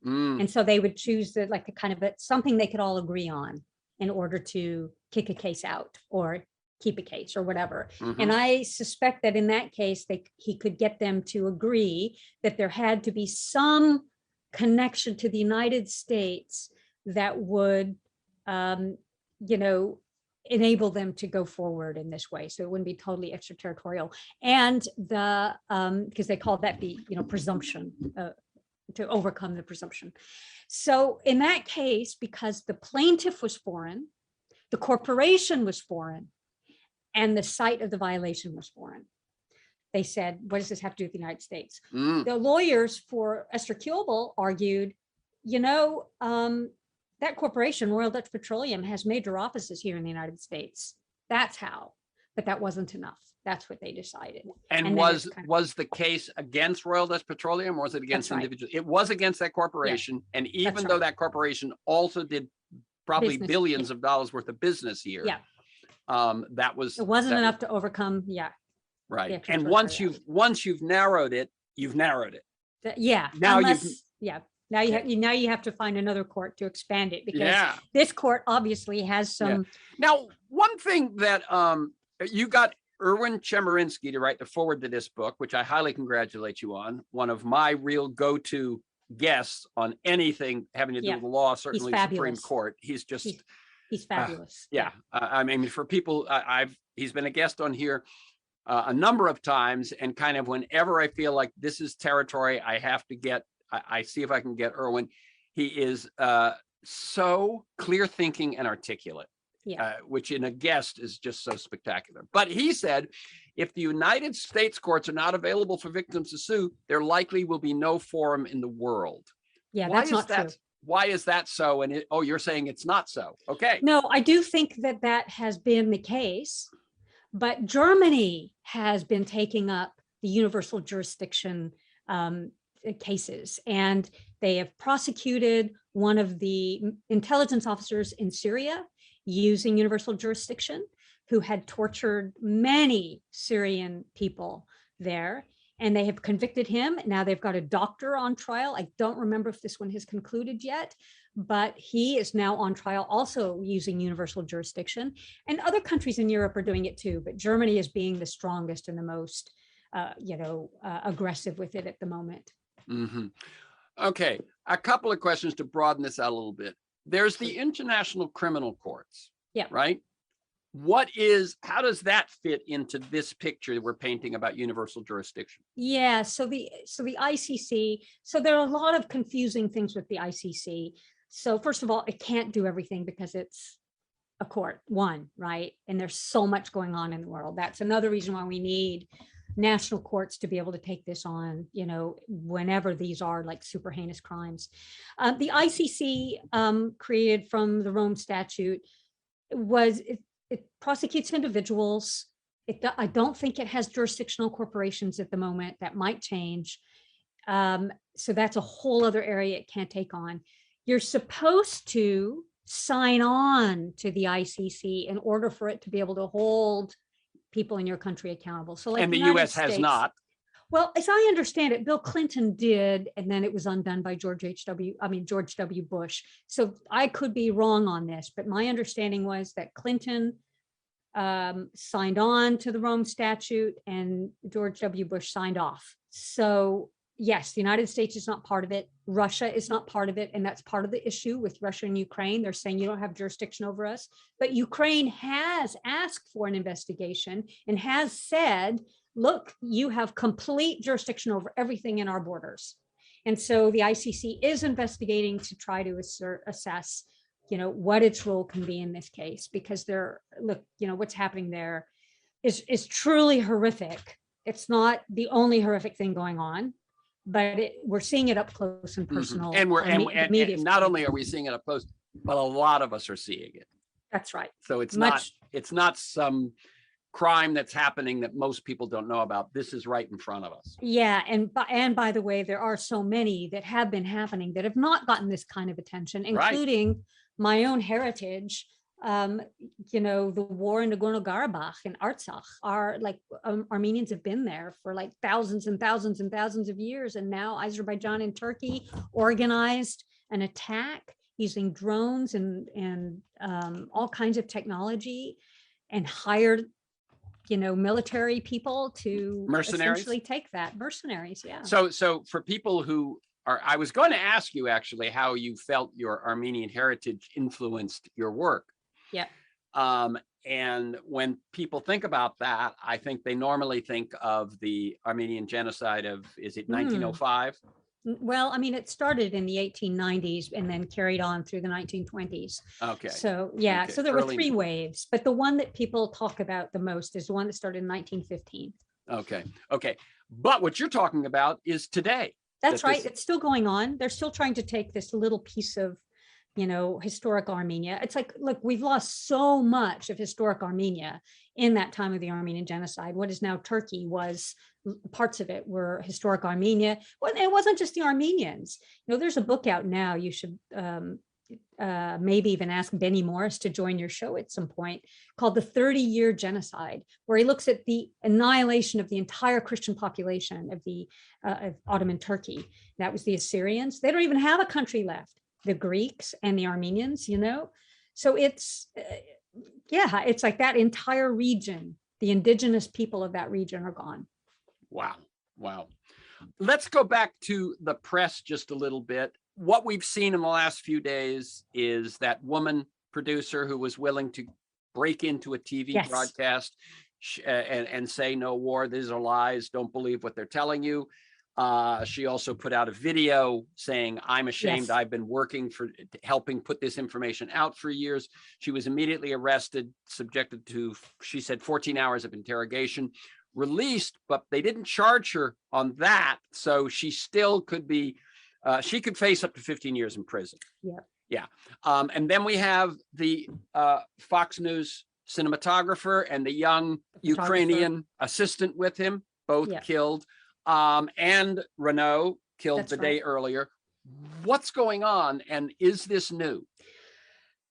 And so they would choose something they could all agree on in order to kick a case out or keep a case or whatever. Mhm. And I suspect that in that case, he could get them to agree that there had to be some connection to the United States that would, enable them to go forward in this way. So it wouldn't be totally extraterritorial. And because they called that the, presumption, to overcome the presumption. So in that case, because the plaintiff was foreign, the corporation was foreign, and the site of the violation was foreign, they said, what does this have to do with the United States? The lawyers for Esther Kiobel argued, that corporation, Royal Dutch Petroleum, has major offices here in the United States. That's how, but that wasn't enough. That's what they decided. And then was it's was the case agagenst Royal Dutch Petroleum, or was it against That's right. individuals? It was against that corporation. And even That's though right. that corporation also did probably Business, billions of dollars worth of business here. Yeah. That was. It wasn't that enough was- to overcome. Yeah. Right. the And extraterritoriality. once you've narrowed it, you've narrowed it. Yeah. Now you've- Now you have to find another court to expand it because Yeah. this court obviously has some. Now, one thing that you got Erwin Chemerinsky to write the foreword to this book, which I highly congratulate you on. One of my real go-to guests on anything having to do Yeah. with the law, certainly the Supreme fabulous. Court. He's just He's fabulous. yeah. I mean, for people, He's been a guest on here a number of times, and kind of whenever I feel like this is territory I have to get, I see if I can get Erwin. He is so clear thinking and articulate, which in a guest is just so spectacular. But he said, if the United States courts are not available for victims to sue, there likely will be no forum in the world. Yeah, that's not true. Why is that so? And you're saying it's not so. Okay. No, I do think that that has been the case, but Germany has been taking up the universal jurisdiction cases, and they have prosecuted one of the intelligence officers in Syria using universal jurisdiction, who had tortured many Syrian people there, and they have convicted him. Now they've got a doctor on trial. I don't remember if this one has concluded yet, but he is now on trial also using universal jurisdiction. And other countries in Europe are doing it too, but Germany is being the strongest and the most aggressive with it at the moment. Mm-hmm. Okay, a couple of questions to broaden this out a little bit. There's the international criminal courts, right? How does that fit into this picture we're painting about universal jurisdiction? Yeah, so the ICC, so there are a lot of confusing things with the ICC. So first of all, it can't do everything because it's a court, right? And there's so much going on in the world. That's another reason why we need national courts to be able to take this on, whenever these are like super heinous crimes. The ICC, created from the Rome Statute, it prosecutes individuals. I don't think it has jurisdictional corporations at the moment. That might change. So that's a whole other area it can't take on. You're supposed to sign on to the ICC in order for it to be able to hold people in your country accountable. So like, and the US has not. Well, as I understand it, Bill Clinton did, and then it was undone by George W. Bush. So I could be wrong on this, but my understanding was that Clinton signed on to the Rome Statute and George W. Bush signed off. So yes, the United States is not part of it. Russia is not part of it. And that's part of the issue with Russia and Ukraine. They're saying you don't have jurisdiction over us. But Ukraine has asked for an investigation and has said, look, you have complete jurisdiction over everything in our borders. And so the ICC is investigating to try to assess, what its role can be in this case, because what's happening there is truly horrific. It's not the only horrific thing going on, but we're seeing it up close and personal. And and not only are we seeing it up close, but a lot of us are seeing it. That's right. So it's not some crime that's happening that most people don't know about. This is right in front of us. Yeah, and by the way, there are so many that have been happening that have not gotten this kind of attention, including my own heritage. The war in Nagorno-Karabakh and Artsakh are like, Armenians have been there for like thousands and thousands and thousands of years. And now Azerbaijan and Turkey organized an attack using drones and all kinds of technology, and hired, military people to essentially take that. Mercenaries, yeah. So for people who I was going to ask you actually how you felt your Armenian heritage influenced your work. Yeah. And when people think about that, I think they normally think of the Armenian genocide of, is it 1905? Well, it started in the 1890s and then carried on through the 1920s. Okay. So, yeah, so there were three waves, but the one that people talk about the most is the one that started in 1915. Okay. But what you're talking about is today. That's right. It's still going on. They're still trying to take this little piece of, historic Armenia. It's like, look, we've lost so much of historic Armenia in that time of the Armenian genocide. What is now Turkey was, parts of it were historic Armenia. Well, it wasn't just the Armenians. There's a book out now. You should maybe even ask Benny Morris to join your show at some point, called The 30-Year Genocide, where he looks at the annihilation of the entire Christian population of Ottoman Turkey. That was the Assyrians. They don't even have a country left. The Greeks and the Armenians, So it's, it's like that entire region, the indigenous people of that region are gone. Wow. Let's go back to the press just a little bit. What we've seen in the last few days is that woman producer who was willing to break into a TV Yes. broadcast and say no war, these are lies, don't believe what they're telling you. She also put out a video saying, I'm ashamed. Yes. I've been working for helping put this information out for years. She was immediately arrested, subjected to, she said, 14 hours of interrogation, released, but they didn't charge her on that. So she still could be, she could face up to 15 years in prison. Yeah. Yeah. And then we have the Fox News cinematographer and the young Ukrainian assistant with him, both killed. And Renault killed the day earlier. What's going on, and is this new?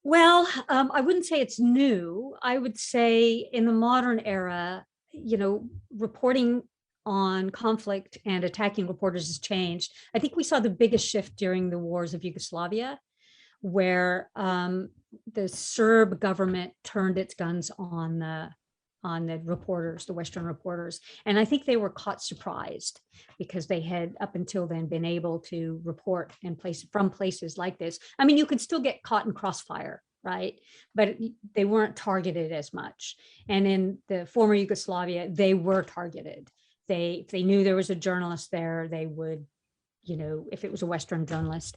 Well, I wouldn't say it's new. I would say in the modern era, you know, reporting on conflict and attacking reporters has changed. I think we saw the biggest shift during the wars of Yugoslavia, where the Serb government turned its guns on the reporters, the Western reporters. And I think they were caught surprised because they had up until then been able to report from places like this. I mean, you could still get caught in crossfire, right? But they weren't targeted as much. And in the former Yugoslavia, they were targeted. If they knew there was a journalist there, they would, you know, if it was a Western journalist,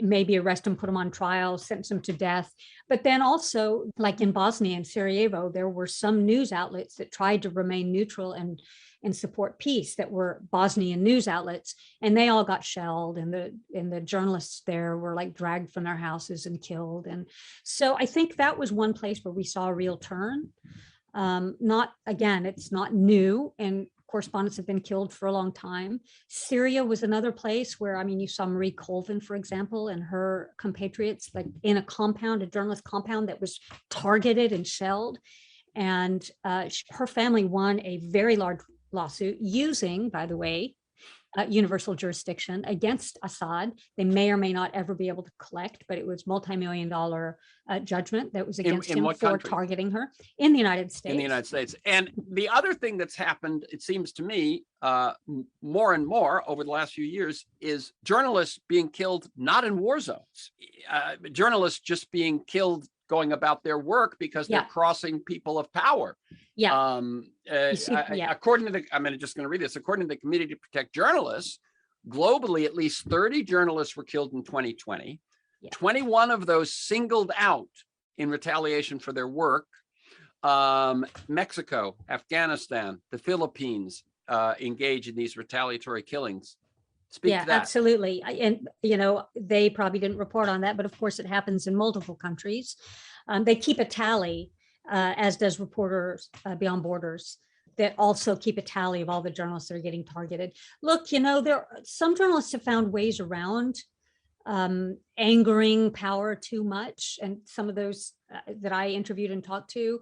maybe arrest him, put him on trial, sentence him to death. But then also, like in Bosnia and Sarajevo, there were some news outlets that tried to remain neutral and support peace, that were Bosnian news outlets, and they all got shelled, and the journalists there were like dragged from their houses and killed. And so I think that was one place where we saw a real turn. It's not new, and correspondents have been killed for a long time. Syria was another place where, I mean, you saw Marie Colvin, for example, and her compatriots, like in a journalist compound that was targeted and shelled. And her family won a very large lawsuit using, by the way, universal jurisdiction against Assad. They may or may not ever be able to collect, but it was multi-million-dollar judgment that was against him for targeting her in the United States. In the United States. And the other thing that's happened, it seems to me, more and more over the last few years, is journalists being killed not in war zones. Journalists just being killed going about their work because they're crossing people of power. According to I'm just going to read this. According to the Committee to Protect Journalists, globally, at least 30 journalists were killed in 2020. 21 of those singled out in retaliation for their work. Mexico, Afghanistan, the Philippines engage in these retaliatory killings. Speak to that. Absolutely. And, you know, they probably didn't report on that, but of course it happens in multiple countries. They keep a tally, as does Reporters Beyond Borders, that also keep a tally of all the journalists that are getting targeted. Look, you know, some journalists have found ways around angering power too much. And some of those that I interviewed and talked to,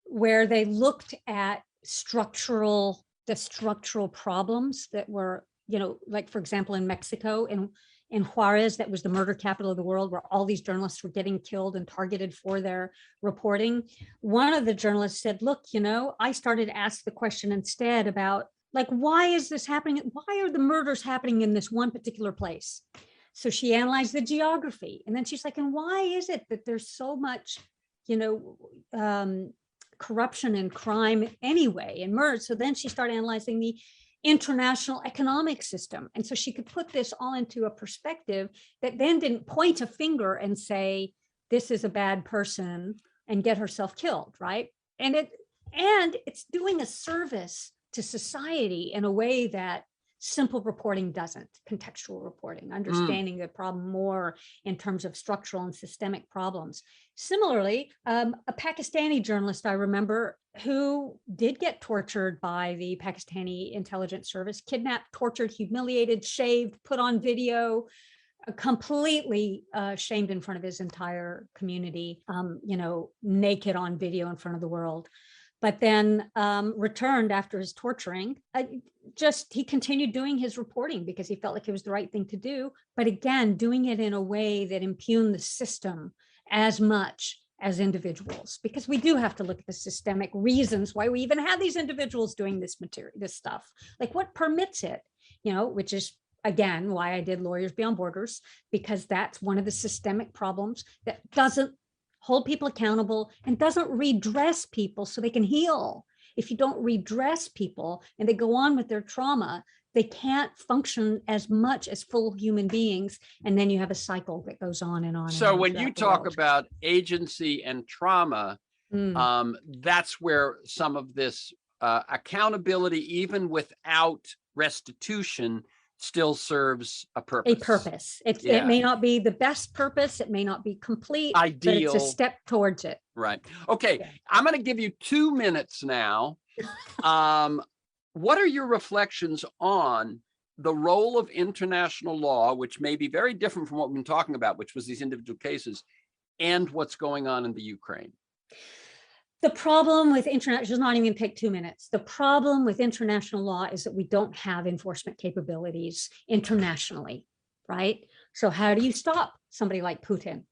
where they looked at the structural problems that were, you know, like, for example, in Mexico, in Juarez, that was the murder capital of the world, where all these journalists were getting killed and targeted for their reporting. One of the journalists said, look, you know, I started to ask the question instead about, like, why is this happening? Why are the murders happening in this one particular place? So she analyzed the geography, and then she's like, and why is it that there's so much, you know, corruption and crime anyway, and murder? So then she started analyzing the international economic system. And so she could put this all into a perspective that then didn't point a finger and say, this is a bad person, and get herself killed, right? And it's doing a service to society in a way that simple reporting doesn't. Contextual reporting, understanding the problem more in terms of structural and systemic problems. Similarly, a Pakistani journalist I remember, who did get tortured by the Pakistani intelligence service, kidnapped, tortured, humiliated, shaved, put on video, completely shamed in front of his entire community, you know, naked on video in front of the world. But then returned after his torturing. He continued doing his reporting because he felt like it was the right thing to do. But again, doing it in a way that impugned the system as much as individuals, because we do have to look at the systemic reasons why we even have these individuals doing this stuff. Like, what permits it, you know, which is, again, why I did Lawyers Beyond Borders, because that's one of the systemic problems that doesn't hold people accountable, and doesn't redress people so they can heal. If you don't redress people and they go on with their trauma, they can't function as much as full human beings. And then you have a cycle that goes on and on. So and on when you throughout the talk world. about agency and trauma, that's where some of this accountability, even without restitution, still serves a purpose. A purpose. It may not be the best purpose. It may not be complete, ideal, but it's a step towards it. Right. Okay. Yeah. I'm going to give you 2 minutes now. What are your reflections on the role of international law, which may be very different from what we've been talking about, which was these individual cases, and what's going on in the Ukraine? The problem with international, just not even take 2 minutes. The problem with international law is that we don't have enforcement capabilities internationally, right? So how do you stop somebody like Putin?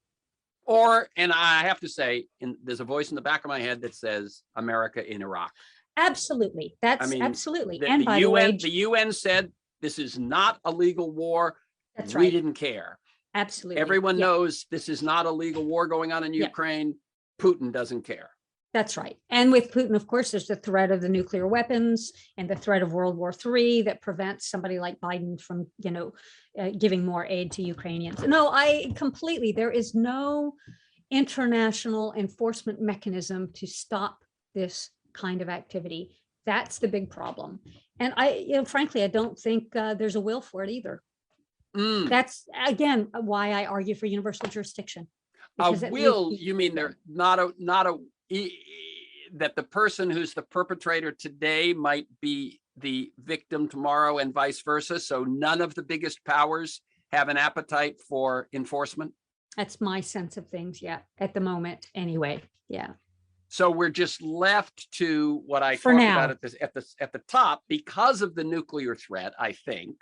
And I have to say, there's a voice in the back of my head that says America in Iraq. Absolutely. That's absolutely. And by the the way, the UN said this is not a legal war. That's we right. didn't care. Absolutely. Everyone knows this is not a legal war going on in Ukraine. Putin doesn't care. That's right. And with Putin, of course, there's the threat of the nuclear weapons and the threat of World War III that prevents somebody like Biden from, giving more aid to Ukrainians. No, there is no international enforcement mechanism to stop this kind of activity. That's the big problem. And frankly, I don't think there's a will for it either. That's, again, why I argue for universal jurisdiction. You mean they're that the person who's the perpetrator today might be the victim tomorrow and vice versa? So none of the biggest powers have an appetite for enforcement? That's my sense of things, at the moment anyway, So we're just left to what I talked about at the top, because of the nuclear threat, I think.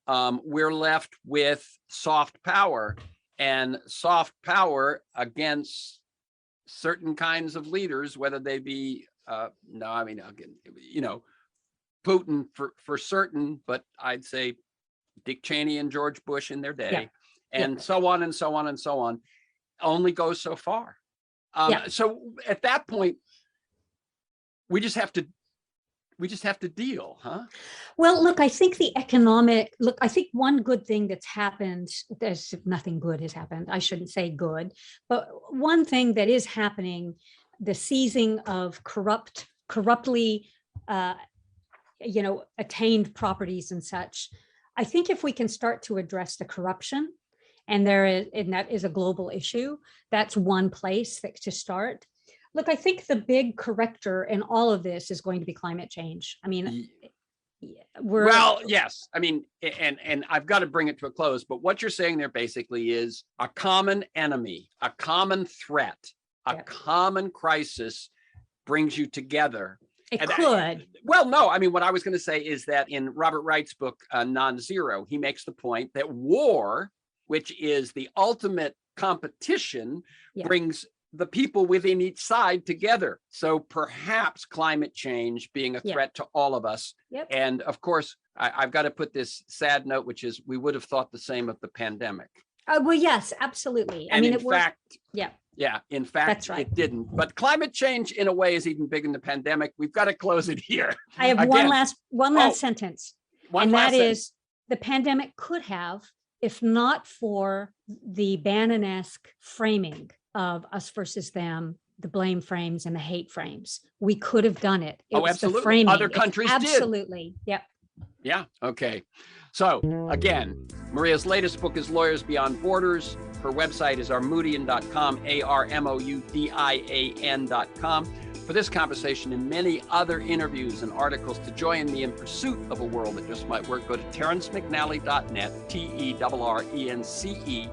We're left with soft power, and soft power against certain kinds of leaders, whether they be, Putin for certain, but I'd say Dick Cheney and George Bush in their day, and so on and so on and so on, only goes so far. So at that point, we just have to deal, huh? Well, look, I think I think one good thing that's happened, there's nothing good has happened. I shouldn't say good, but one thing that is happening, the seizing of corruptly, attained properties and such. I think if we can start to address the corruption, and that is a global issue, that's one place to start. Look, I think the big corrector in all of this is going to be climate change. I mean, yes. I mean, and I've got to bring it to a close, but what you're saying there basically is a common enemy, a common threat, a common crisis brings you together. No, I mean, what I was going to say is that in Robert Wright's book, Non-Zero, he makes the point that war, which is the ultimate competition, brings the people within each side together. So perhaps climate change being a threat to all of us. And of course, I've got to put this sad note, which is we would have thought the same of the pandemic. Well, yes, absolutely. And in fact, that's right. It didn't. But climate change, in a way, is even bigger than the pandemic. We've got to close it here. I have one last sentence. That is, the pandemic could have, if not for the Bannon-esque framing of us versus them, the blame frames and the hate frames, we could have done it. It was absolutely. The framing. Other countries did. Absolutely. Yep. Yeah. Okay. So again, Maria's latest book is Lawyers Beyond Borders. Her website is armoudian.com, ARMOUDIAN.com. For this conversation and many other interviews and articles, to join me in pursuit of a world that just might work, go to TerrenceMcNally.net, TerrenceMcNally,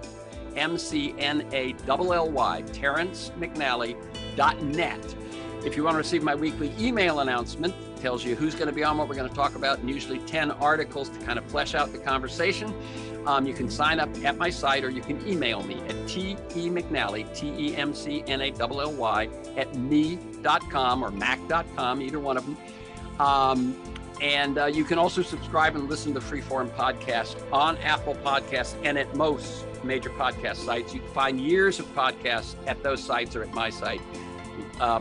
TerrenceMcNally.net. If you want to receive my weekly email announcement, it tells you who's going to be on, what we're going to talk about, and usually 10 articles to kind of flesh out the conversation. You can sign up at my site, or you can email me at temcnally, TEMCNALLY, at me.com or mac.com, either one of them. And you can also subscribe and listen to the Freeform podcast on Apple Podcasts and at most major podcast sites. You can find years of podcasts at those sites or at my site.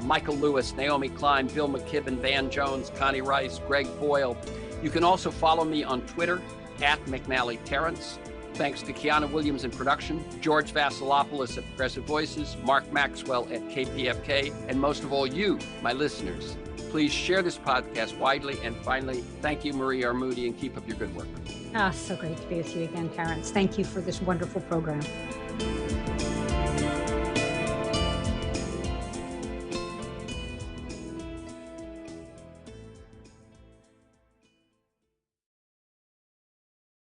Michael Lewis, Naomi Klein, Bill McKibben, Van Jones, Connie Rice, Greg Boyle. You can also follow me on Twitter at McNally Terrence. Thanks to Kiana Williams in production, George Vasilopoulos at Progressive Voices, Mark Maxwell at KPFK, and most of all you, my listeners. Please share this podcast widely. And finally, thank you, Marie Armoudian. Keep up your good work. So great to be with you again, Terrence. Thank you for this wonderful program.